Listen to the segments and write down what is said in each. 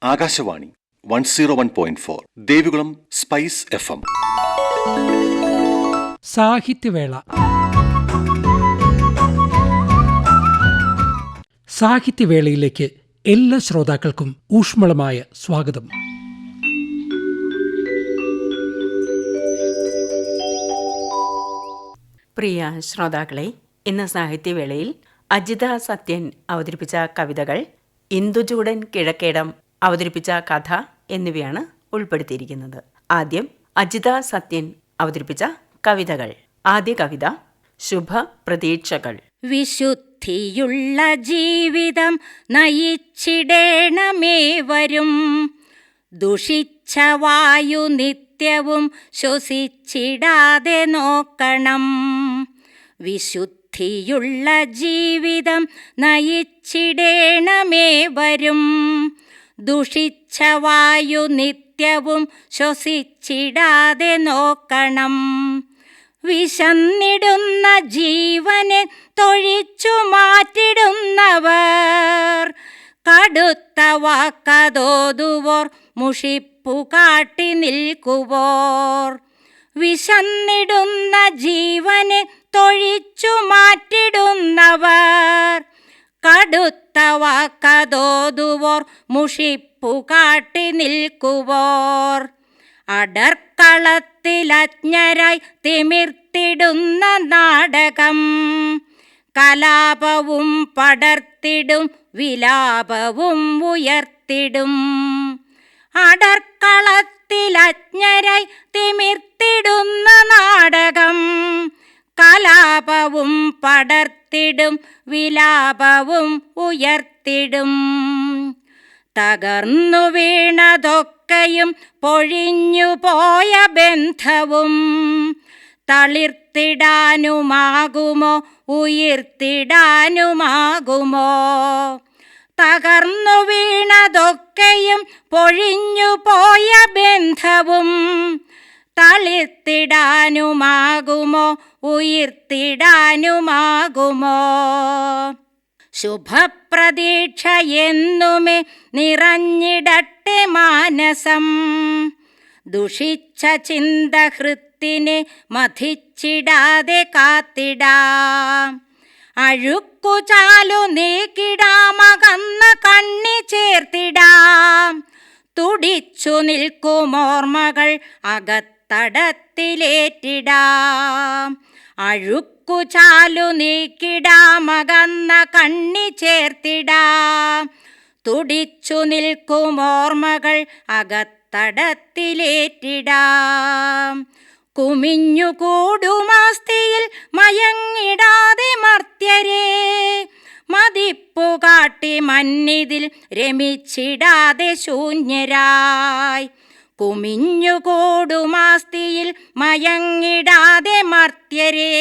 Akashvani 101.4 Devikulam spice FM. സാഹിത്യവേള. സാഹിത്യവേളയിലേക്ക് എല്ലാ ശ്രോതാക്കൾക്കും ഊഷ്മളമായ സ്വാഗതം. പ്രിയ ശ്രോതാക്കളെ, ഇന്ന് സാഹിത്യവേളയിൽ അജിത സത്യൻ അവതരിപ്പിച്ച കവിതകൾ, ഇന്ദുചൂടൻ കിഴക്കേടം അവതരിപ്പിച്ച കഥ എന്നിവയാണ് ഉൾപ്പെടുത്തിയിരിക്കുന്നത്. ആദ്യം അജിത സത്യൻ അവതരിപ്പിച്ച കവിതകൾ. ആദ്യ കവിത ശുഭപ്രതീക്ഷകൾ. വിശുദ്ധിയുള്ള ജീവിതം നയിച്ചിടേണമേവരും, ദുഷിച്ച വായു നിത്യവും ശ്വസിച്ചിടാതെ നോക്കണം. വിശുദ്ധിയുള്ള ജീവിതം നയിച്ചിടേണമേവരും, ദുഷിച്ച വായു നിത്യവും ശ്വസിച്ചിടാതെ നോക്കണം. വിശന്നിടുന്ന ജീവനെ തൊഴിച്ചു മാറ്റിടുന്നവർ, കടുത്ത വാക്കതോതുവോർ, മുഷിപ്പു കാട്ടി നിൽക്കുവോർ. വിശന്നിടുന്ന ജീവനെ തൊഴിച്ചു മാറ്റിടുന്നവർ, കടുത്ത വാക്കതോതുവോർ, മുഷിപ്പു കാട്ടി നിൽക്കുവോർ. അടർക്കളത്തിൽ അജ്ഞരായി തിമിർത്തിടുന്ന നാടകം, കലാപവും പടർത്തിടും വിലാപവും ഉയർത്തിടും. അടർക്കളത്തിൽ അജ്ഞരായി തിമിർത്തിടുന്ന നാടകം, കലാപവും പടർത്തിടും വിലാപവും ഉയർത്തിടും. തകർന്നു വീണതൊക്കെയും പൊഴിഞ്ഞു പോയ ബന്ധവും, തളിർത്തിടാനുമാകുമോ ഉയർത്തിടാനുമാകുമോ. തകർന്നു വീണതൊക്കെയും പൊഴിഞ്ഞു പോയ ബന്ധവും, തളിർത്തിടാനുമാകുമോ ഉയർത്തിടാനുമാകുമോ. ശുഭപ്രതീക്ഷ എന്നുമേ നിറഞ്ഞിടട്ടെ മാനസം, ദുഷിച്ച ചിന്ത ഹൃത്തിനെ മഥിച്ചിടാതെ കാത്തിടാം. അഴുക്കുചാലു നീക്കിടാം, അകന്ന കണ്ണി ചേർത്തിടാം. തുടിച്ചു നിൽക്കുമോർമ്മകൾ അകത്തടത്തിലേറ്റിടാം. അഴുക്കുചാലു നീക്കിടാം, അകന്ന കണ്ണി ചേർത്തിടാം. തുടിച്ചു നിൽക്കുമോർമ്മകൾ അകത്തടത്തിലേറ്റിടാം. കുമിഞ്ഞു കൂടുമാസ്തിയിൽ മയങ്ങിടാതെ മർത്യരെ, മതിപ്പു കാട്ടി മന്നിതിൽ രമിച്ചിടാതെ ശൂന്യരായി. കുമിഞ്ഞു കൂടുമാസ്തിയിൽ മയങ്ങിടാതെ മർത്യരെ,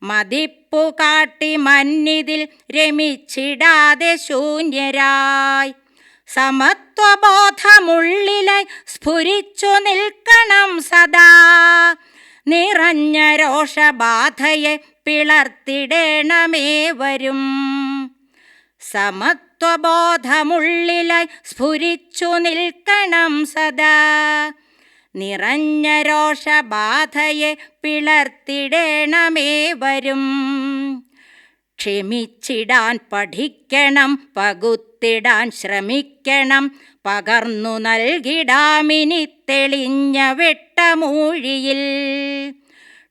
മതിപ്പു കാട്ടി മന്നിതിൽ രമിച്ചിടാതെ ശൂന്യരായി. സമത്വബോധമുള്ളിലായി സ്ഫുരിച്ചു നിൽക്കണം സദാ, നിറഞ്ഞ രോഷബാധയെ പിളർത്തിടേണമേവരും. സമത്വബോധമുള്ളിലായി സ്ഫുരിച്ചു നിൽക്കണം സദാ, നിറഞ്ഞ രോഷബാധയെ പിളർത്തിടേണമേവരും. ക്ഷമിച്ചിടാൻ പഠിക്കണം, പകുത്തിടാൻ ശ്രമിക്കണം, പകർന്നു നൽകിടാമിനി തെളിഞ്ഞ വെട്ടമൂഴിയിൽ.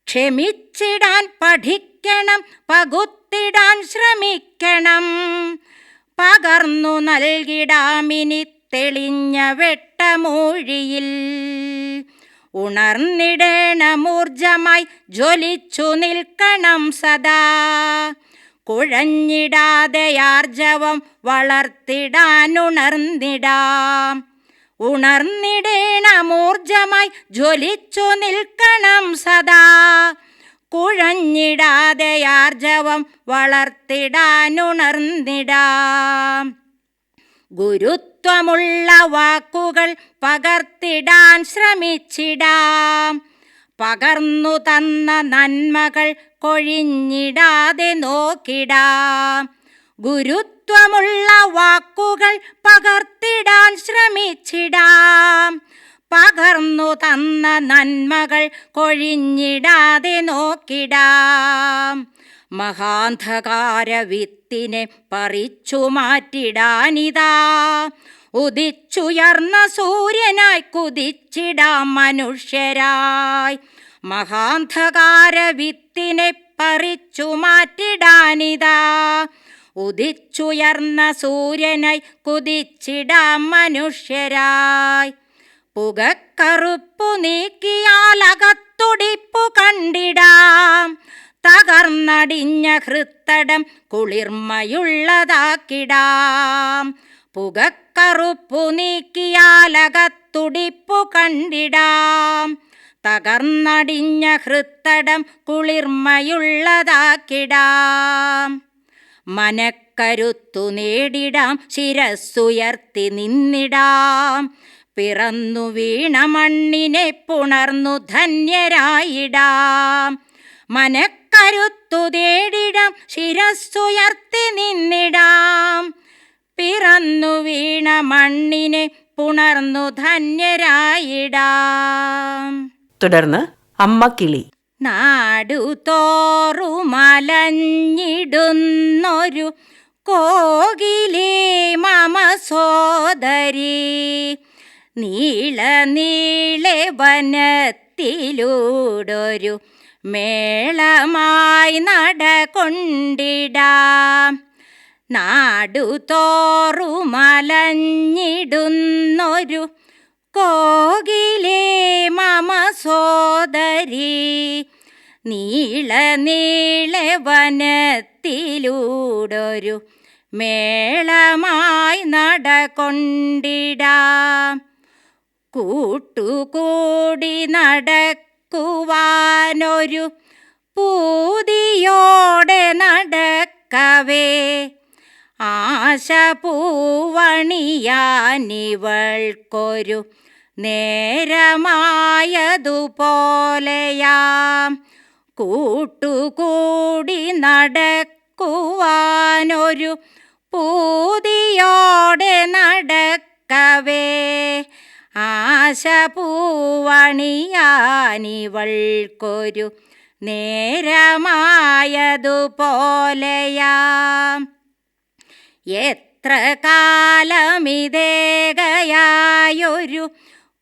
ക്ഷമിച്ചിടാൻ പഠിക്കണം, പകുത്തിടാൻ ശ്രമിക്കണം, പകർന്നു നൽകിടാമിനി തെളിഞ്ഞ വെട്ടമൂഴിയിൽ. ഉണർന്നിടേണമൂർജമായി ജ്വലിച്ചു നിൽക്കണം സദാ, കുഴഞ്ഞിടാതെ ആർജവം വളർത്തിടാനുണർന്നിടാം. ഉണർന്നിടേണമൂർജമായി ജ്വലിച്ചു നിൽക്കണം സദാ, കുഴഞ്ഞിടാതെ ആർജവം വളർത്തിടാനുണർന്നിടാം. ഗുരുത്വമുള്ള വാക്കുകൾ പകർത്തിടാൻ ശ്രമിച്ചിടാം, പകർന്നു തന്ന നന്മകൾ കൊഴിഞ്ഞിടാതെ നോക്കിടാം. ഗുരുത്വമുള്ള വാക്കുകൾ പകർത്തിടാൻ ശ്രമിച്ചിടാം. പകർന്നു തന്ന നന്മകൾ കൊഴിഞ്ഞിടാതെ നോക്കിടാം. മഹാന്ധകാര വിത്തിനെ പറിച്ചു മാറ്റിടാനിതാ ഉദിച്ചുയർന്ന സൂര്യനായി കുതിച്ചിടാം മനുഷ്യരായി. മഹാന്ധകാര വിത്തിനെ പറിച്ചു മാറ്റിടാനിതാ ഉദിച്ചുയർന്ന സൂര്യനായി കുതിച്ചിടാം മനുഷ്യരായി. പുകക്കറുപ്പു നീക്കിയാൽ അകത്തുടിപ്പു കണ്ടിടാം. തകർന്നടിഞ്ഞ ഹൃത്തടം കുളിർമയുള്ളതാക്കിടാം. പുകക്കറുപ്പു നീക്കിയാൽ അകത്തുടിപ്പു കണ്ടിടാം. തകർന്നടിഞ്ഞ ഹൃത്തടം കുളിർമയുള്ളതാക്കിടാം. മനക്കരുത്തു നേടിടാം, ശിരസ്സുയർത്തി നിന്നിടാം. പിറന്നു വീണ മണ്ണിനെ പുണർന്നു ധന്യരായിടാം. മനക്കരുത്തു നേടിടാം, ശിരസ്സുയർത്തി നിന്നിടാം. പിറന്നു വീണ മണ്ണിനെ പുണർന്നു ധന്യരായിടാം. തുടർന്ന് അമ്മക്കിളി. നാടുതോറുമലഞ്ഞിടുന്നൊരു കോകിലേ മമ സോദരി, നീള നീളെ വനത്തിലൂടൊരു മേളമായി നടകൊണ്ടിടാം. നാടുതോറുമലഞ്ഞിടുന്നൊരു കോകിലേ മമ സോദരി, നീള നീളെ വനത്തിലൂടൊരു മേളമായി നടകൊണ്ടിടാം. കൂട്ടുകൂടി നടക്കുവാനൊരു പൂതിയോടെ നടക്കവേ, ആശ പൂവണിയാനിവൾക്കൊരു നേരമായതുപോലെയാം. കൂട്ടുകൂടി നടക്കുവാനൊരു പൂതിയോടെ നടക്കവേ, ആശ പൂവണിയാനിവൾക്കൊരു നേരമായതുപോലെയാം. എത്ര കാലമിതേകയായൊരു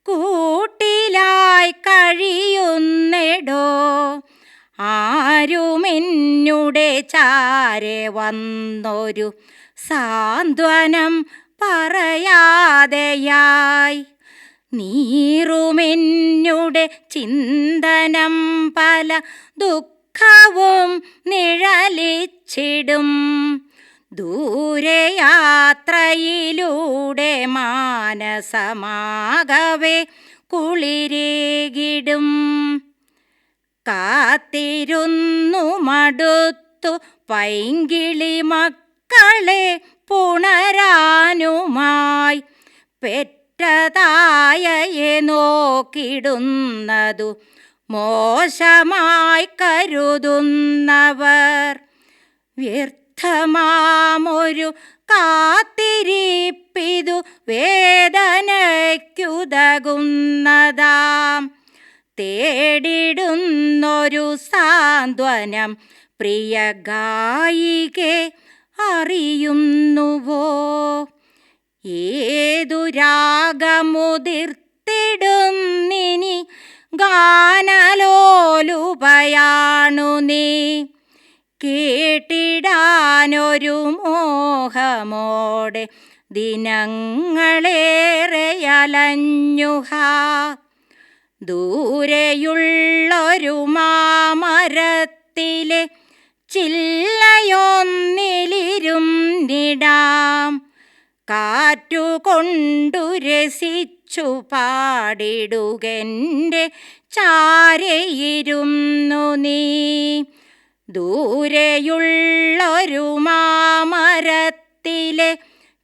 കൂട്ടിലായി കഴിയുന്നെടോ, ആരുമെന്നുടെ ചാരെ വന്നൊരു സാന്ത്വനം പറയാതെയായി. നീറുമെന്നുടെ ചിന്തനം പല ദുഃഖവും നിഴലിച്ചിടും. ദൂരയാത്രയിലൂടെ മാനസമാകവേ കുളിരേകിടും. കാത്തിരുന്നു മടുത്തു പൈങ്കിളി മക്കളെ പുണരാനുമായി, പെറ്റതായയെ നോക്കിടുന്നതു മോശമായി കരുതുന്നവർ, വ്യർത്ഥമാമൊരു കാത്തിരിപ്പിതു വേദനയ്ക്കുതകുന്നതാം. തേടിടുന്നൊരു സാന്ത്വനം പ്രിയ ഗായികെ അറിയുന്നുവോ? ഏതു രാഗമുതിർത്തിടുന്നിനി ഗാനലോലുപയാണു നീ, കേട്ടിടാനൊരു മോഹമോടെ ദിനങ്ങളേറെയലഞ്ഞുഹ. ദൂരെയുള്ളൊരു മാമരത്തിലെ ചില്ലയൊന്നിലിരുന്നിടാം. കാറ്റുകൊണ്ടു രസിച്ചു പാടിടുകൻ്റെ ചാരയിരുന്നു നീ. ദൂരെയുള്ളൊരു മാമരത്തിലെ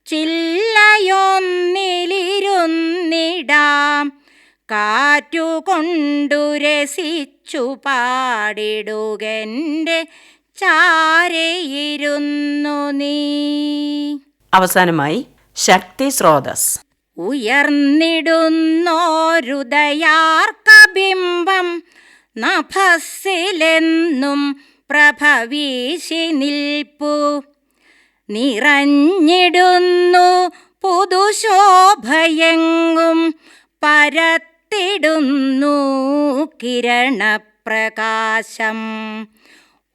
ചില്ലയൊന്നിലിരുന്നിടാം. കാറ്റുകൊണ്ടു രസിച്ചു പാടിടുകൻ്റെ ചാരയിരുന്നു നീ. അവസാനമായി ശക്തി സ്രോതസ്. ഉയർന്നിടുന്നോരുദയാർക്കബിംബം നഭസ്സിലെന്നും പ്രഭവീശി നിൽപ്പു. നിറഞ്ഞിടുന്നു പുതുശോഭയെങ്ങും പരത്തിടുന്നു കിരണപ്രകാശം.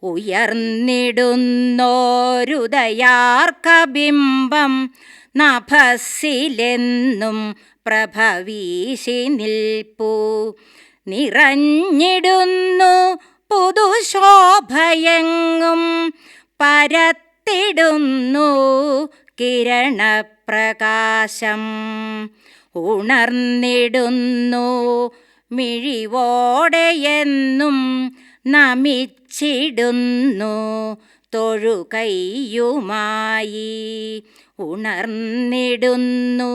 ഉയർന്നിടുന്നോരുദയാർക്കബിംബം നഭസ്സിലെന്നും പ്രഭവീശി നിൽപ്പു. നിറഞ്ഞിടുന്നു പുതുശോഭയെങ്ങും പരത്തിടുന്നു കിരണപ്രകാശം. ഉണർന്നിടുന്നു മിഴിവോടെയെന്നും നമിച്ചിടുന്നു തൊഴുകൈയുമായി. ഉണർന്നിടുന്നു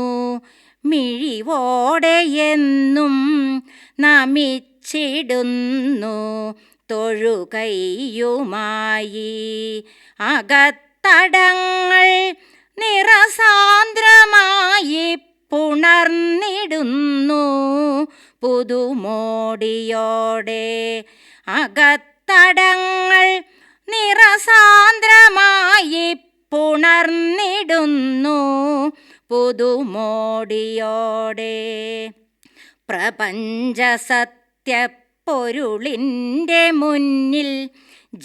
മിഴിവോടെയെന്നും നമിച്ചിടുന്നു തൊഴുകൈയുമായി. അകത്തടങ്ങൾ നിറസാന്ദ്രമായി പുണർന്നിടുന്നു പുതുമോടിയോടെ. അകത്തടങ്ങൾ നിറസാന്ദ്രമായി പുണർന്നിടുന്നു പുതുമോടിയോടെ. പ്രപഞ്ചസത്യപ്പൊരുളിൻ്റെ മുന്നിൽ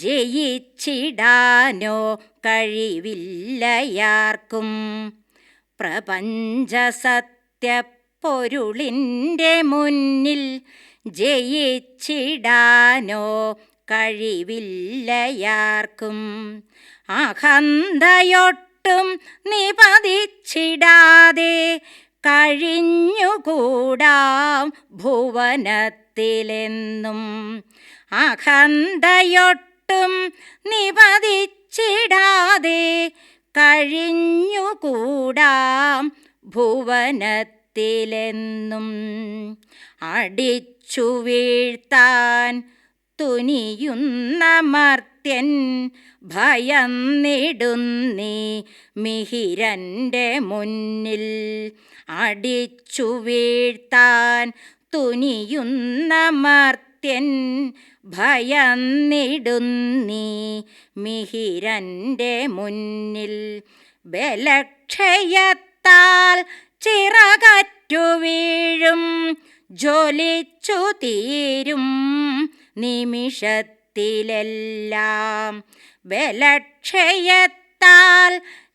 ജയിച്ചിടാനോ കഴിവില്ലയാർക്കും. പ്രപഞ്ചസത്യപ്പൊരുളിൻ്റെ മുന്നിൽ ജയിച്ചിടാനോ കഴിവില്ലയാർക്കും. അഹന്തയൊട്ടും നിപതിച്ചിടാതെ കഴിഞ്ഞുകൂടാം ഭുവനത്തിലെന്നും. അഹന്തയൊട്ടും നിപതിച്ചിടാതെ കഴിഞ്ഞുകൂടാം ഭുവനത്തിലെന്നും. അടിച്ചു വീഴ്ത്താൻ തുനിയുന്ന മർത്യൻ ഭയന്നിടുന്നീ മിഹിരൻ്റെ മുന്നിൽ. അടിച്ചു വീഴ്ത്താൻ തുനിയുന്ന മർത്യൻ ഭയന്നിടുന്നീ മിഹിരൻ്റെ മുന്നിൽ. ബലക്ഷയത്താൽ ചിറകറ്റു വീഴും ജ്വലിച്ചു തീരും നിമിഷത്തിലെല്ലാം. ബലക്ഷയത്താൽ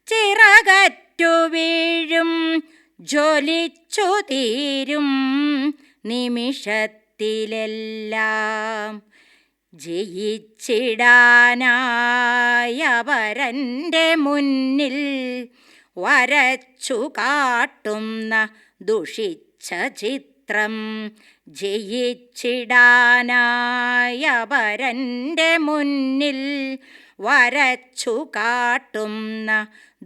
ചിറകറ്റു വീഴും ജ്വലിച്ചു തീരും നിമിഷത്തിലെല്ലാം. ജയിച്ചിടാനായവരൻ്റെ മുന്നിൽ വരച്ചു കാട്ടുന്ന ദുഷിച്ച ചിത്രം. ജയിച്ചിടാനായവരൻ്റെ മുന്നിൽ വരച്ചു കാട്ടുന്ന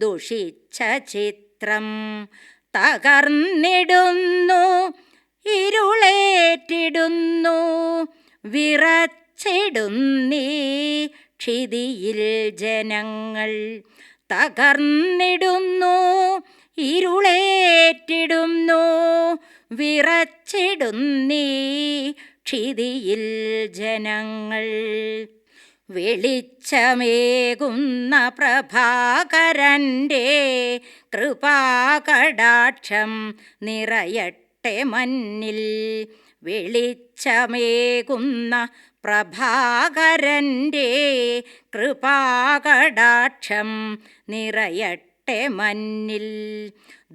ദുഷിച്ച ചിത്രം. തകർന്നിടുന്നു ഇരുളേറ്റിടുന്നു വിറച്ചിടുന്നീ ക്ഷിതിയിൽ ജനങ്ങൾ. തകർന്നിടുന്നു ഇരുളേറ്റിടുന്നു വിറച്ചിടുന്നീ ക്ഷിതിയിൽ ജനങ്ങൾ. വെളിച്ചമേകുന്ന പ്രഭാകരൻ്റെ കൃപാകടാക്ഷം നിറയട്ടെ മന്നിൽ. വെളിച്ചമേകുന്ന പ്രഭാകരൻ്റെ കൃപാകടാക്ഷം നിറയട്ടെ മന്നിൽ.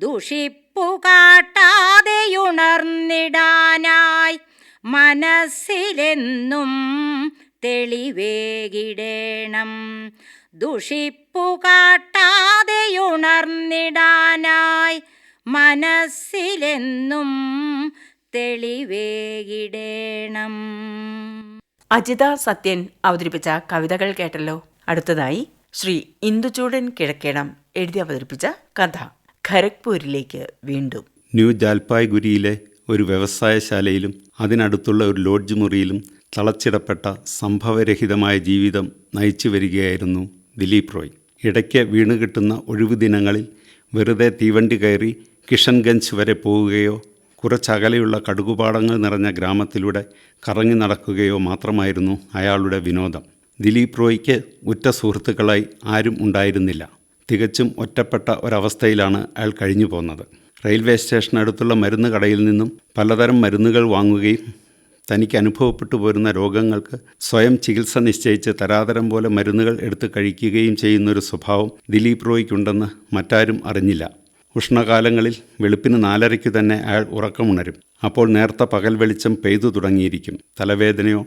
ദുഷിപ്പു കാട്ടാതെയുണർന്നിടാനായി മനസ്സിലെന്നും തെളിവേകിടേണം. ദുഷിപ്പു കാട്ടാതെയുണർന്നിടാനായി മനസ്സിലെന്നും തെളിവേകിടേണം. അജിത സത്യൻ അവതരിപ്പിച്ച കവിതകൾ കേട്ടല്ലോ. അടുത്തതായി ശ്രീ ഇന്ദുചൂടൻ കിഴക്കേടം എഴുതി അവതരിപ്പിച്ച കഥ ഖരഗ്പൂരിലേക്ക് വീണ്ടും. ന്യൂ ജാൽപായ്ഗുരിയിലെ ഒരു വ്യവസായശാലയിലും അതിനടുത്തുള്ള ഒരു ലോഡ്ജ് മുറിയിലും തളച്ചിടപ്പെട്ട സംഭവരഹിതമായ ജീവിതം നയിച്ചു വരികയായിരുന്നു ദിലീപ് റോയ്. ഇടയ്ക്ക് വീണുകിട്ടുന്ന ഒഴിവു ദിനങ്ങളിൽ വെറുതെ തീവണ്ടി കയറി കിഷൻഗഞ്ച് വരെ പോവുകയോ കുറച്ചകലെയുള്ള കടുകുപാടങ്ങൾ നിറഞ്ഞ ഗ്രാമത്തിലൂടെ കറങ്ങി നടക്കുകയോ മാത്രമായിരുന്നു അയാളുടെ വിനോദം. ദിലീപ് റോയ്ക്ക് ഉറ്റ സുഹൃത്തുക്കളായി ആരും ഉണ്ടായിരുന്നില്ല. തികച്ചും ഒറ്റപ്പെട്ട ഒരവസ്ഥയിലാണ് അയാൾ കഴിഞ്ഞു പോന്നത്. റെയിൽവേ സ്റ്റേഷനടുത്തുള്ള മരുന്ന് കടയിൽ നിന്നും പലതരം മരുന്നുകൾ വാങ്ങുകയും തനിക്ക് അനുഭവപ്പെട്ടു പോരുന്ന രോഗങ്ങൾക്ക് സ്വയം ചികിത്സ നിശ്ചയിച്ച് തരാതരം പോലെ മരുന്നുകൾ എടുത്ത് കഴിക്കുകയും ചെയ്യുന്നൊരു സ്വഭാവം ദിലീപ് റോയ്ക്കുണ്ടെന്ന് മറ്റാരും അറിഞ്ഞില്ല. ഉഷ്ണകാലങ്ങളിൽ വെളുപ്പിന് 4:30 തന്നെ അയാൾ ഉറക്കമുണരും. അപ്പോൾ നേർത്ത പകൽ വെളിച്ചം പെയ്തു തുടങ്ങിയിരിക്കും. തലവേദനയോ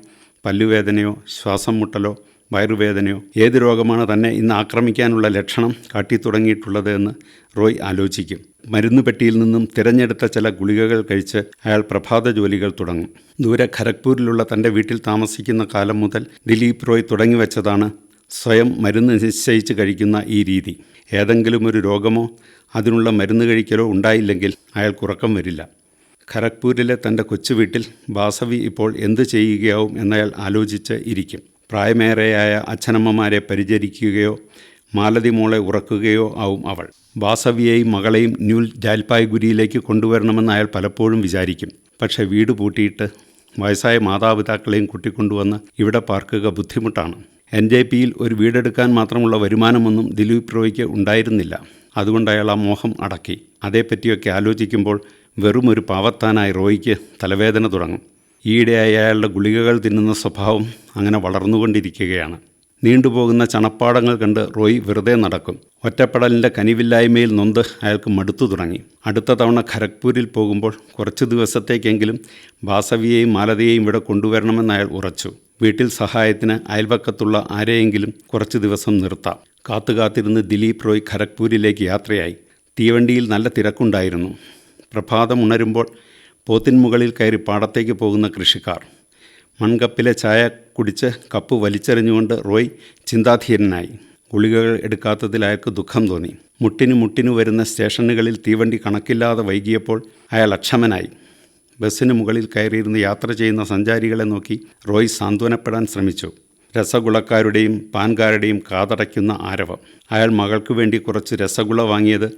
പല്ലുവേദനയോ ശ്വാസം മുട്ടലോ വയറുവേദനയോ ഏത് രോഗമാണ് തന്നെ ഇന്ന് ആക്രമിക്കാനുള്ള ലക്ഷണം കാട്ടിത്തുടങ്ങിയിട്ടുള്ളത് എന്ന് റോയ് ആലോചിക്കും. മരുന്നുപെട്ടിയിൽ നിന്നും തിരഞ്ഞെടുത്ത ചില ഗുളികകൾ കഴിച്ച് അയാൾ പ്രഭാത ജോലികൾ തുടങ്ങും. ദൂരെ ഖരഗ്പൂരിലുള്ള തൻ്റെ വീട്ടിൽ താമസിക്കുന്ന കാലം മുതൽ ദിലീപ് റോയ് തുടങ്ങിവെച്ചതാണ് സ്വയം മരുന്ന് നിശ്ചയിച്ച് കഴിക്കുന്ന ഈ രീതി. ഏതെങ്കിലും ഒരു രോഗമോ അതിനുള്ള മരുന്ന് കഴിക്കലോ ഉണ്ടായില്ലെങ്കിൽ അയാൾക്കുറക്കം വരില്ല. ഖരഗ്പൂരിലെ തൻ്റെ കൊച്ചു വീട്ടിൽ വാസവി ഇപ്പോൾ എന്തു ചെയ്യുകയാവും എന്നയാൾ ആലോചിച്ച് ഇരിക്കും. പ്രായമേറെയായ അച്ഛനമ്മമാരെ പരിചരിക്കുകയോ മാലതി മോളെ ഉറക്കുകയോ ആവും അവൾ. വാസവിയെയും മകളെയും ന്യൂ ജാൽപായ്ഗുരിയിലേക്ക് കൊണ്ടുവരണമെന്ന് അയാൾ പലപ്പോഴും വിചാരിക്കും. പക്ഷേ വീട് പൂട്ടിയിട്ട് വയസ്സായ മാതാപിതാക്കളെയും കൂട്ടിക്കൊണ്ടുവന്ന് ഇവിടെ പാർക്കുക ബുദ്ധിമുട്ടാണ്. NJPയിൽ ഒരു വീടെടുക്കാൻ മാത്രമുള്ള വരുമാനമൊന്നും ദിലീപ് റോയ്ക്ക് ഉണ്ടായിരുന്നില്ല. അതുകൊണ്ട് അയാൾ ആ മോഹം അടക്കി. അതേപ്പറ്റിയൊക്കെ ആലോചിക്കുമ്പോൾ വെറുമൊരു പാവത്താനായി റോയ്ക്ക് തലവേദന തുടങ്ങും. ഈയിടെയായി അയാളുടെ ഗുളികകൾ തിന്നുന്ന സ്വഭാവം അങ്ങനെ വളർന്നുകൊണ്ടിരിക്കുകയാണ്. നീണ്ടുപോകുന്ന ചണപ്പാടങ്ങൾ കണ്ട് റോയ് വെറുതെ നടക്കും. ഒറ്റപ്പെടലിൻ്റെ കനിവില്ലായ്മയിൽ നൊന്ത് അയാൾക്ക് മടുത്തു തുടങ്ങി. അടുത്ത തവണ ഖരഗ്പൂരിൽ പോകുമ്പോൾ കുറച്ച് ദിവസത്തേക്കെങ്കിലും വാസവിയെയും മാലതിയെയും ഇവിടെ കൊണ്ടുവരണമെന്ന് അയാൾ ഉറച്ചു. വീട്ടിൽ സഹായത്തിന് അയൽവക്കത്തുള്ള ആരെയെങ്കിലും കുറച്ച് ദിവസം നിർത്താം. കാത്തുകാത്തിരുന്ന് ദിലീപ് റോയ് ഖരഗ്പൂരിലേക്ക് യാത്രയായി. തീവണ്ടിയിൽ നല്ല തിരക്കുണ്ടായിരുന്നു. പ്രഭാതം ഉണരുമ്പോൾ പോത്തിൻമുകളിൽ കയറി പാടത്തേക്ക് പോകുന്ന കൃഷിക്കാർ. മൺകപ്പിലെ ചായ കുടിച്ച് കപ്പ് വലിച്ചെറിഞ്ഞുകൊണ്ട് റോയ് ചിന്താധീനനായി. ഗുളികകൾ എടുക്കാത്തതിൽ അയാൾക്ക് ദുഃഖം തോന്നി. മുട്ടിനു വരുന്ന സ്റ്റേഷനുകളിൽ തീവണ്ടി കണക്കില്ലാതെ വൈകിയപ്പോൾ അയാൾ അക്ഷമനായി. ബസ്സിന് മുകളിൽ കയറിയിരുന്ന് യാത്ര ചെയ്യുന്ന സഞ്ചാരികളെ നോക്കി റോയ് സാന്ത്വനപ്പെടാൻ ശ്രമിച്ചു. രസഗുളക്കാരുടെയും പാൻകാരുടെയും കാതടയ്ക്കുന്ന ആരവം. അയാൾ മകൾക്ക് വേണ്ടി കുറച്ച് രസഗുള വാങ്ങിയത്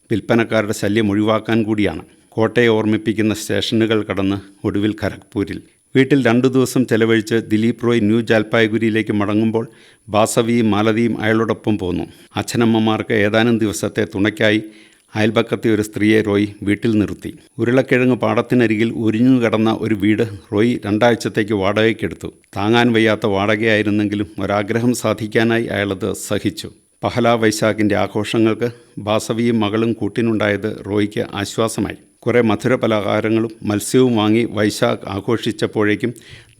വിൽപ്പനക്കാരുടെ ശല്യം ഒഴിവാക്കാൻ കൂടിയാണ്. കോട്ടയെ ഓർമ്മിപ്പിക്കുന്ന സ്റ്റേഷനുകൾ കടന്ന് ഒടുവിൽ ഖരഗ്പൂരിൽ. വീട്ടിൽ 2 ദിവസം ചെലവഴിച്ച് ദിലീപ് റോയ് ന്യൂ ജാൽപായ്ഗുരിയിലേക്ക് മടങ്ങുമ്പോൾ വാസവിയും മാലതിയും അയാളോടൊപ്പം പോന്നു. അച്ഛനമ്മമാർക്ക് ഏതാനും ദിവസത്തെ തുണയ്ക്കായി അയൽപക്കത്തെ ഒരു സ്ത്രീയെ റോയ് വീട്ടിൽ നിർത്തി. ഉരുളക്കിഴങ്ങ് പാടത്തിനരികിൽ ഉരിഞ്ഞു കിടന്ന ഒരു വീട് റോയ് 2 ആഴ്ചത്തേക്ക് വാടകയ്ക്കെടുത്തു. താങ്ങാൻ വയ്യാത്ത വാടകയായിരുന്നെങ്കിലും ഒരാഗ്രഹം സാധിക്കാനായി അയാളത് സഹിച്ചു. പഹല വൈശാഖിൻ്റെ ആഘോഷങ്ങൾക്ക് വാസവിയും മകളും കൂട്ടിനുണ്ടായത് റോയ്ക്ക് ആശ്വാസമായി. കുറേ മധുര പലഹാരങ്ങളും മത്സ്യവും വാങ്ങി വൈശാഖ് ആഘോഷിച്ചപ്പോഴേക്കും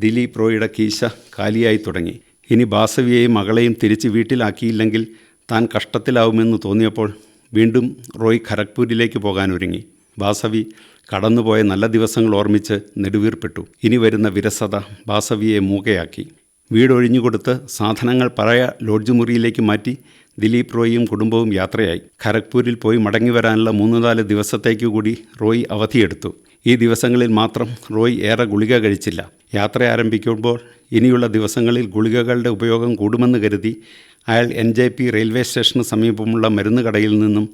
ദിലീപ് റോയിയുടെ കീശ കാലിയായി തുടങ്ങി. ഇനി വാസവിയെയും മകളെയും തിരിച്ച് വീട്ടിലാക്കിയില്ലെങ്കിൽ താൻ കഷ്ടത്തിലാവുമെന്ന് തോന്നിയപ്പോൾ വീണ്ടും റോയ് ഖരഗ്പൂരിലേക്ക് പോകാനൊരുങ്ങി. വാസവി കടന്നുപോയ നല്ല ദിവസങ്ങൾ ഓർമ്മിച്ച് നെടുവീർപ്പെട്ടു. ഇനി വരുന്ന വിരസത വാസവിയെ മൂകയാക്കി. വീടൊഴിഞ്ഞുകൊടുത്ത് സാധനങ്ങൾ പഴയ ലോഡ്ജ് മുറിയിലേക്ക് മാറ്റി ദിലീപ് റോയിയും കുടുംബവും യാത്രയായി. ഖരഗ്പൂരിൽ പോയി മടങ്ങി വരാനുള്ള 3-4 ദിവസത്തേക്ക് കൂടി റോയ് അവധിയെടുത്തു. ഈ ദിവസങ്ങളിൽ മാത്രം റോയ് ഏറെ ഗുളിക കഴിച്ചില്ല. യാത്ര ആരംഭിക്കുമ്പോൾ ഇനിയുള്ള ദിവസങ്ങളിൽ ഗുളികകളുടെ ഉപയോഗം കൂടുമെന്ന് കരുതി അയാൾ NJP റെയിൽവേ സ്റ്റേഷന് സമീപമുള്ള മരുന്ന് കടയിൽ നിന്നും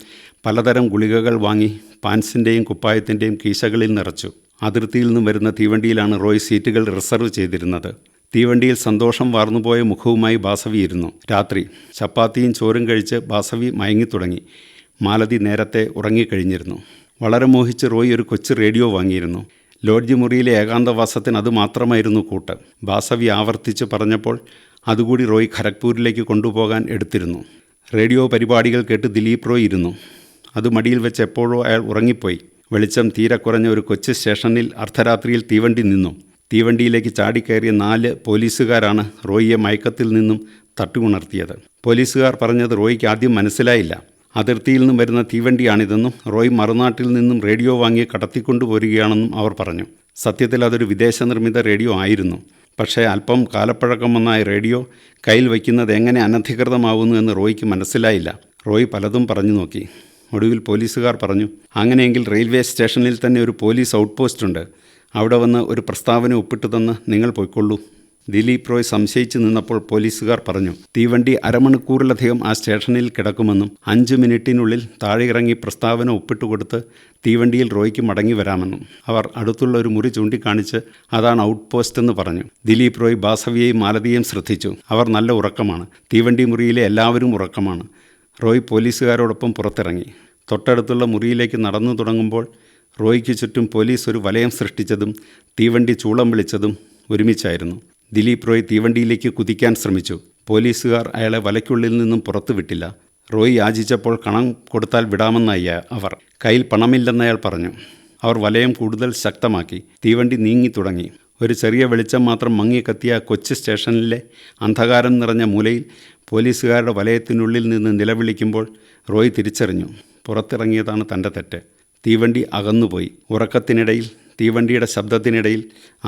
പലതരം ഗുളികകൾ വാങ്ങി പാൻസിൻ്റെയും കുപ്പായത്തിൻ്റെയും കീശകളിൽ നിറച്ചു. അതിർത്തിയിൽ നിന്നും വരുന്ന തീവണ്ടിയിലാണ് റോയ് സീറ്റുകൾ റിസർവ് ചെയ്തിരുന്നത്. തീവണ്ടിയിൽ സന്തോഷം വാർന്നുപോയ മുഖവുമായി വാസവി ഇരുന്നു. രാത്രി ചപ്പാത്തിയും ചോറും കഴിച്ച് വാസവി മയങ്ങിത്തുടങ്ങി. മാലതി നേരത്തെ ഉറങ്ങിക്കഴിഞ്ഞിരുന്നു. വളരെ മോഹിച്ച് റോയ് ഒരു കൊച്ചു റേഡിയോ വാങ്ങിയിരുന്നു. ലോഡ്ജ് മുറിയിലെ ഏകാന്തവാസത്തിന് അത് മാത്രമായിരുന്നു കൂട്ട്. വാസവി ആവർത്തിച്ച് പറഞ്ഞപ്പോൾ അതുകൂടി റോയ് ഖരഗ്പൂരിലേക്ക് കൊണ്ടുപോകാൻ എടുത്തിരുന്നു. റേഡിയോ പരിപാടികൾ കേട്ട് ദിലീപ് റോയ് ഇരുന്നു. അത് മടിയിൽ വെച്ച് എപ്പോഴോ അയാൾ ഉറങ്ങിപ്പോയി. വെളിച്ചം തീരെ കുറഞ്ഞ ഒരു കൊച്ചു സ്റ്റേഷനിൽ അർദ്ധരാത്രിയിൽ തീവണ്ടി നിന്നു. തീവണ്ടിയിലേക്ക് ചാടിക്കയറിയ 4 പോലീസുകാരാണ് റോയിയെ മയക്കത്തിൽ നിന്നും തട്ടിയുണർത്തിയത്. പോലീസുകാർ പറഞ്ഞത് റോയ്ക്ക് ആദ്യം മനസ്സിലായില്ല. അതിർത്തിയിൽ നിന്നും വരുന്ന തീവണ്ടിയാണിതെന്നും റോയ് മറുനാട്ടിൽ നിന്നും റേഡിയോ വാങ്ങി കടത്തിക്കൊണ്ടുപോരുകയാണെന്നും അവർ പറഞ്ഞു. സത്യത്തിൽ അതൊരു വിദേശ നിർമ്മിത റേഡിയോ ആയിരുന്നു. പക്ഷേ അല്പം കാലപ്പഴക്കം വന്ന റേഡിയോ കയ്യിൽ വയ്ക്കുന്നത് എങ്ങനെ അനധികൃതമാവുന്നു എന്ന് റോയ്ക്ക് മനസ്സിലായില്ല. റോയ് പലതും പറഞ്ഞു നോക്കി. ഒടുവിൽ പോലീസുകാർ പറഞ്ഞു, അങ്ങനെയെങ്കിൽ റെയിൽവേ സ്റ്റേഷനിൽ തന്നെ ഒരു പോലീസ് ഔട്ട് പോസ്റ്റ് ഉണ്ട്. അവിടെ വന്ന് ഒരു പ്രസ്താവന ഒപ്പിട്ട് തന്ന് നിങ്ങൾ പോയിക്കൊള്ളൂ. ദിലീപ് റോയ് സംശയിച്ചു നിന്നപ്പോൾ പോലീസുകാർ പറഞ്ഞു, തീവണ്ടി അരമണിക്കൂറിലധികം ആ സ്റ്റേഷനിൽ കിടക്കുമെന്നും 5 മിനിറ്റിനുള്ളിൽ താഴെ ഇറങ്ങി പ്രസ്താവന ഒപ്പിട്ടുകൊടുത്ത് തീവണ്ടിയിൽ റോയ്ക്ക് മടങ്ങി വരാമെന്നും. അവർ അടുത്തുള്ള ഒരു മുറി ചൂണ്ടിക്കാണിച്ച് അതാണ് ഔട്ട് പോസ്റ്റ് എന്ന് പറഞ്ഞു. ദിലീപ് റോയ് ബാസവിയെയും മാലതിയെയും ശ്രദ്ധിച്ചു. അവർ നല്ല ഉറക്കമാണ്. തീവണ്ടി മുറിയിലെ എല്ലാവരും ഉറക്കമാണ്. റോയ് പോലീസുകാരോടൊപ്പം പുറത്തിറങ്ങി. തൊട്ടടുത്തുള്ള മുറിയിലേക്ക് നടന്നു തുടങ്ങുമ്പോൾ റോയ്ക്ക് ചുറ്റും പോലീസ് ഒരു വലയം സൃഷ്ടിച്ചതും തീവണ്ടി ചൂളം വിളിച്ചതും ഒരുമിച്ചായിരുന്നു. ദിലീപ് റോയ് തീവണ്ടിയിലേക്ക് കുതിക്കാൻ ശ്രമിച്ചു. പോലീസുകാർ അയാളെ വലയ്ക്കുള്ളിൽ നിന്നും പുറത്തു വിട്ടില്ല. റോയ് യാചിച്ചപ്പോൾ കണം കൊടുത്താൽ വിടാമെന്നായി അവർ. കയ്യിൽ പണമില്ലെന്നയാൾ പറഞ്ഞു. അവർ വലയം കൂടുതൽ ശക്തമാക്കി. തീവണ്ടി നീങ്ങി തുടങ്ങി. ഒരു ചെറിയ വെളിച്ചം മാത്രം മങ്ങിക്കത്തിയ കൊച്ചി സ്റ്റേഷനിലെ അന്ധകാരം നിറഞ്ഞ മൂലയിൽ പോലീസുകാരുടെ വലയത്തിനുള്ളിൽ നിന്ന് നിലവിളിക്കുമ്പോൾ റോയ് തിരിച്ചറിഞ്ഞു, പുറത്തിറങ്ങിയതാണ് തൻ്റെ തെറ്റ്. തീവണ്ടി അകന്നുപോയി. ഉറക്കത്തിനിടയിൽ, തീവണ്ടിയുടെ ശബ്ദത്തിനിടയിൽ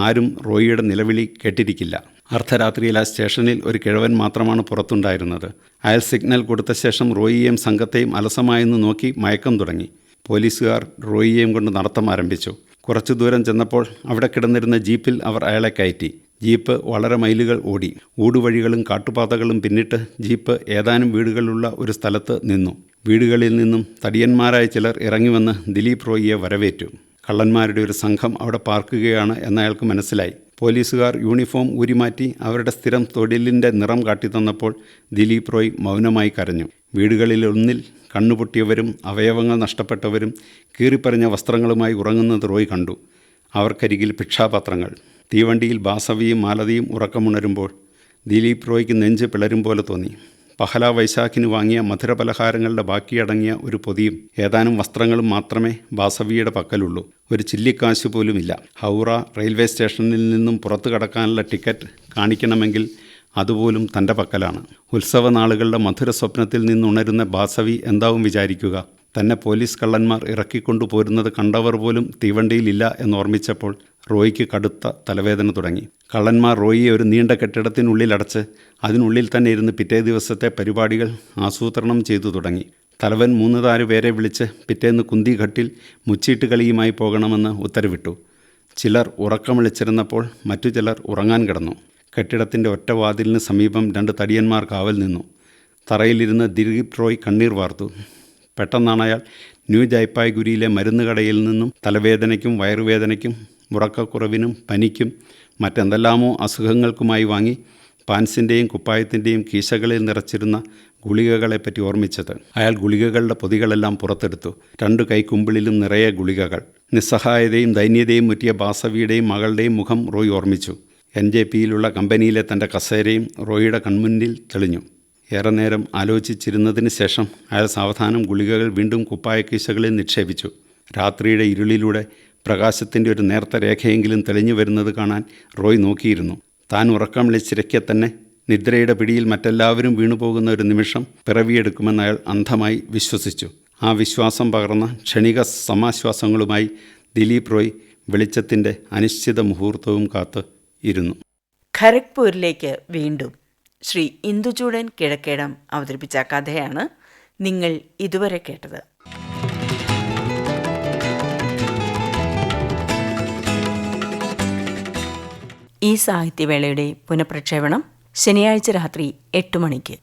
ആരും റോയിയുടെ നിലവിളി കേട്ടിരിക്കില്ല. അർദ്ധരാത്രിയിൽ ആ സ്റ്റേഷനിൽ ഒരു കിഴവൻ മാത്രമാണ് പുറത്തുണ്ടായിരുന്നത്. അയാൾ സിഗ്നൽ കൊടുത്ത ശേഷം റോയിയെയും സംഘത്തെയും അലസമായെന്ന് നോക്കി മയക്കം തുടങ്ങി. പോലീസുകാർ റോയിയെയും കൊണ്ട് നടത്തം ആരംഭിച്ചു. കുറച്ചു ദൂരം ചെന്നപ്പോൾ അവിടെ കിടന്നിരുന്ന ജീപ്പിൽ അവർ അയാളെ കയറ്റി. ജീപ്പ് വളരെ മൈലുകൾ ഓടി. ഊടുവഴികളും കാട്ടുപാതകളും പിന്നിട്ട് ജീപ്പ് ഏതാനും വീടുകളുള്ള ഒരു സ്ഥലത്ത് നിന്നു. വീടുകളിൽ നിന്നും തടിയന്മാരായ ചിലർ ഇറങ്ങിവന്ന് ദിലീപ് റോയിയെ വരവേറ്റു. കള്ളന്മാരുടെ ഒരു സംഘം അവിടെ പാർക്കുകയാണ് എന്നയാൾക്ക് മനസ്സിലായി. പോലീസുകാർ യൂണിഫോം ഊരിമാറ്റി അവരുടെ സ്ഥിരം തൊഴിലിൻ്റെ നിറം കാട്ടിത്തന്നപ്പോൾ ദിലീപ് റോയ് മൗനമായി കരഞ്ഞു. വീടുകളിലൊന്നിൽ കണ്ണുപൊട്ടിയവരും അവയവങ്ങൾ നഷ്ടപ്പെട്ടവരും കീറിപ്പറിഞ്ഞ വസ്ത്രങ്ങളുമായി ഉറങ്ങുന്നത് റോയ് കണ്ടു. അവർക്കരികിൽ ഭിക്ഷാപാത്രങ്ങൾ. തീവണ്ടിയിൽ ബാസവിയും മാലതിയും ഉറക്കമുണരുമ്പോൾ ദിലീപ് റോയ്ക്ക് നെഞ്ച് പിളരും പോലെ തോന്നി. പഹല വൈശാഖിന് വാങ്ങിയ മധുരപലഹാരങ്ങളുടെ ബാക്കിയടങ്ങിയ ഒരു പൊതിയും ഏതാനും വസ്ത്രങ്ങളും മാത്രമേ ബാസവിയുടെ പക്കലുള്ളൂ. ഒരു ചില്ലിക്കാശ് പോലുമില്ല. ഹൗറ റെയിൽവേ സ്റ്റേഷനിൽ നിന്നും പുറത്തു കടക്കാനുള്ള ടിക്കറ്റ് കാണിക്കണമെങ്കിൽ അതുപോലും തൻ്റെ പക്കലാണ്. ഉത്സവനാളുകളുടെ മധുര സ്വപ്നത്തിൽ നിന്നുണരുന്ന ബാസവി എന്താവും വിചാരിക്കുക? തന്നെ പോലീസ് കള്ളന്മാർ ഇറക്കിക്കൊണ്ടു പോരുന്നത് കണ്ടവർ പോലും തീവണ്ടിയിലില്ല എന്നോർമ്മിച്ചപ്പോൾ റോയ്ക്ക് കടുത്ത തലവേദന തുടങ്ങി. കള്ളന്മാർ റോയിയെ ഒരു നീണ്ട കെട്ടിടത്തിനുള്ളിലടച്ച് അതിനുള്ളിൽ തന്നെ ഇരുന്ന് പിറ്റേ ദിവസത്തെ പരിപാടികൾ ആസൂത്രണം ചെയ്തു തുടങ്ങി. തലവൻ 3-4 പേരെ വിളിച്ച് പിറ്റേന്ന് കുന്തിഘട്ടിൽ മുച്ചീട്ട് കളിയുമായി പോകണമെന്ന് ഉത്തരവിട്ടു. ചിലർ ഉറക്കം വിളിച്ചിരുന്നപ്പോൾ മറ്റു ചിലർ ഉറങ്ങാൻ കിടന്നു. കെട്ടിടത്തിൻ്റെ ഒറ്റവാതിലിന് സമീപം 2 തടിയന്മാർ കാവൽ നിന്നു. തറയിലിരുന്ന് ദിലീപ് റോയ് കണ്ണീർ വാർത്തു. പെട്ടെന്നാണ് അയാൾ ന്യൂ ജയ്പായ്ഗുരിയിലെ മരുന്ന് കടയിൽ നിന്നും തലവേദനയ്ക്കും വയറുവേദനയ്ക്കും ഉറക്കക്കുറവിനും പനിക്കും മറ്റെന്തെല്ലാമോ അസുഖങ്ങൾക്കുമായി വാങ്ങി പാൻസിൻ്റെയും കുപ്പായത്തിൻ്റെയും കീശകളിൽ നിറച്ചിരുന്ന ഗുളികകളെപ്പറ്റി ഓർമ്മിച്ചത്. അയാൾ ഗുളികകളുടെ പൊതികളെല്ലാം പുറത്തെടുത്തു. 2 കൈക്കുമ്പിളിലും നിറയെ ഗുളികകൾ. നിസ്സഹായതയും ദൈന്യതയും മുറ്റിയ ബാസവിയുടെയും മകളുടെയും മുഖം റോയ് ഓർമ്മിച്ചു. NJPയിലുള്ള കമ്പനിയിലെ തൻ്റെ കസേരയും റോയിയുടെ കൺമുന്നിൽ തെളിഞ്ഞു. ഏറെ നേരം ആലോചിച്ചിരുന്നതിന് ശേഷം അയാൾ സാവധാനം ഗുളികകൾ വീണ്ടും കുപ്പായക്കീശകളിൽ നിക്ഷേപിച്ചു. രാത്രിയുടെ ഇരുളിലൂടെ പ്രകാശത്തിൻ്റെ ഒരു നേർത്ത രേഖയെങ്കിലും തെളിഞ്ഞു വരുന്നത് കാണാൻ റോയ് നോക്കിയിരുന്നു. താൻ ഉറക്കം വിളിച്ചിരക്കെ തന്നെ നിദ്രയുടെ പിടിയിൽ മറ്റെല്ലാവരും വീണുപോകുന്ന ഒരു നിമിഷം പിറവിയെടുക്കുമെന്ന് അയാൾ അന്ധമായി വിശ്വസിച്ചു. ആ വിശ്വാസം പകർന്ന ക്ഷണിക സമാശ്വാസങ്ങളുമായി ദിലീപ് റോയ് വെളിച്ചത്തിൻ്റെ അനിശ്ചിത മുഹൂർത്തവും കാത്ത് ഇരുന്നു. ഖരഗ്പൂരിലേക്ക് വീണ്ടും ശ്രീ ഇന്ദുചൂടൻ കിഴക്കേടം അവതരിപ്പിച്ച കഥയാണ് നിങ്ങൾ ഇതുവരെ കേട്ടത്. ഈ സാഹിത്യവേളയുടെ പുനഃപ്രക്ഷേപണം ശനിയാഴ്ച രാത്രി 8 മണിക്ക്.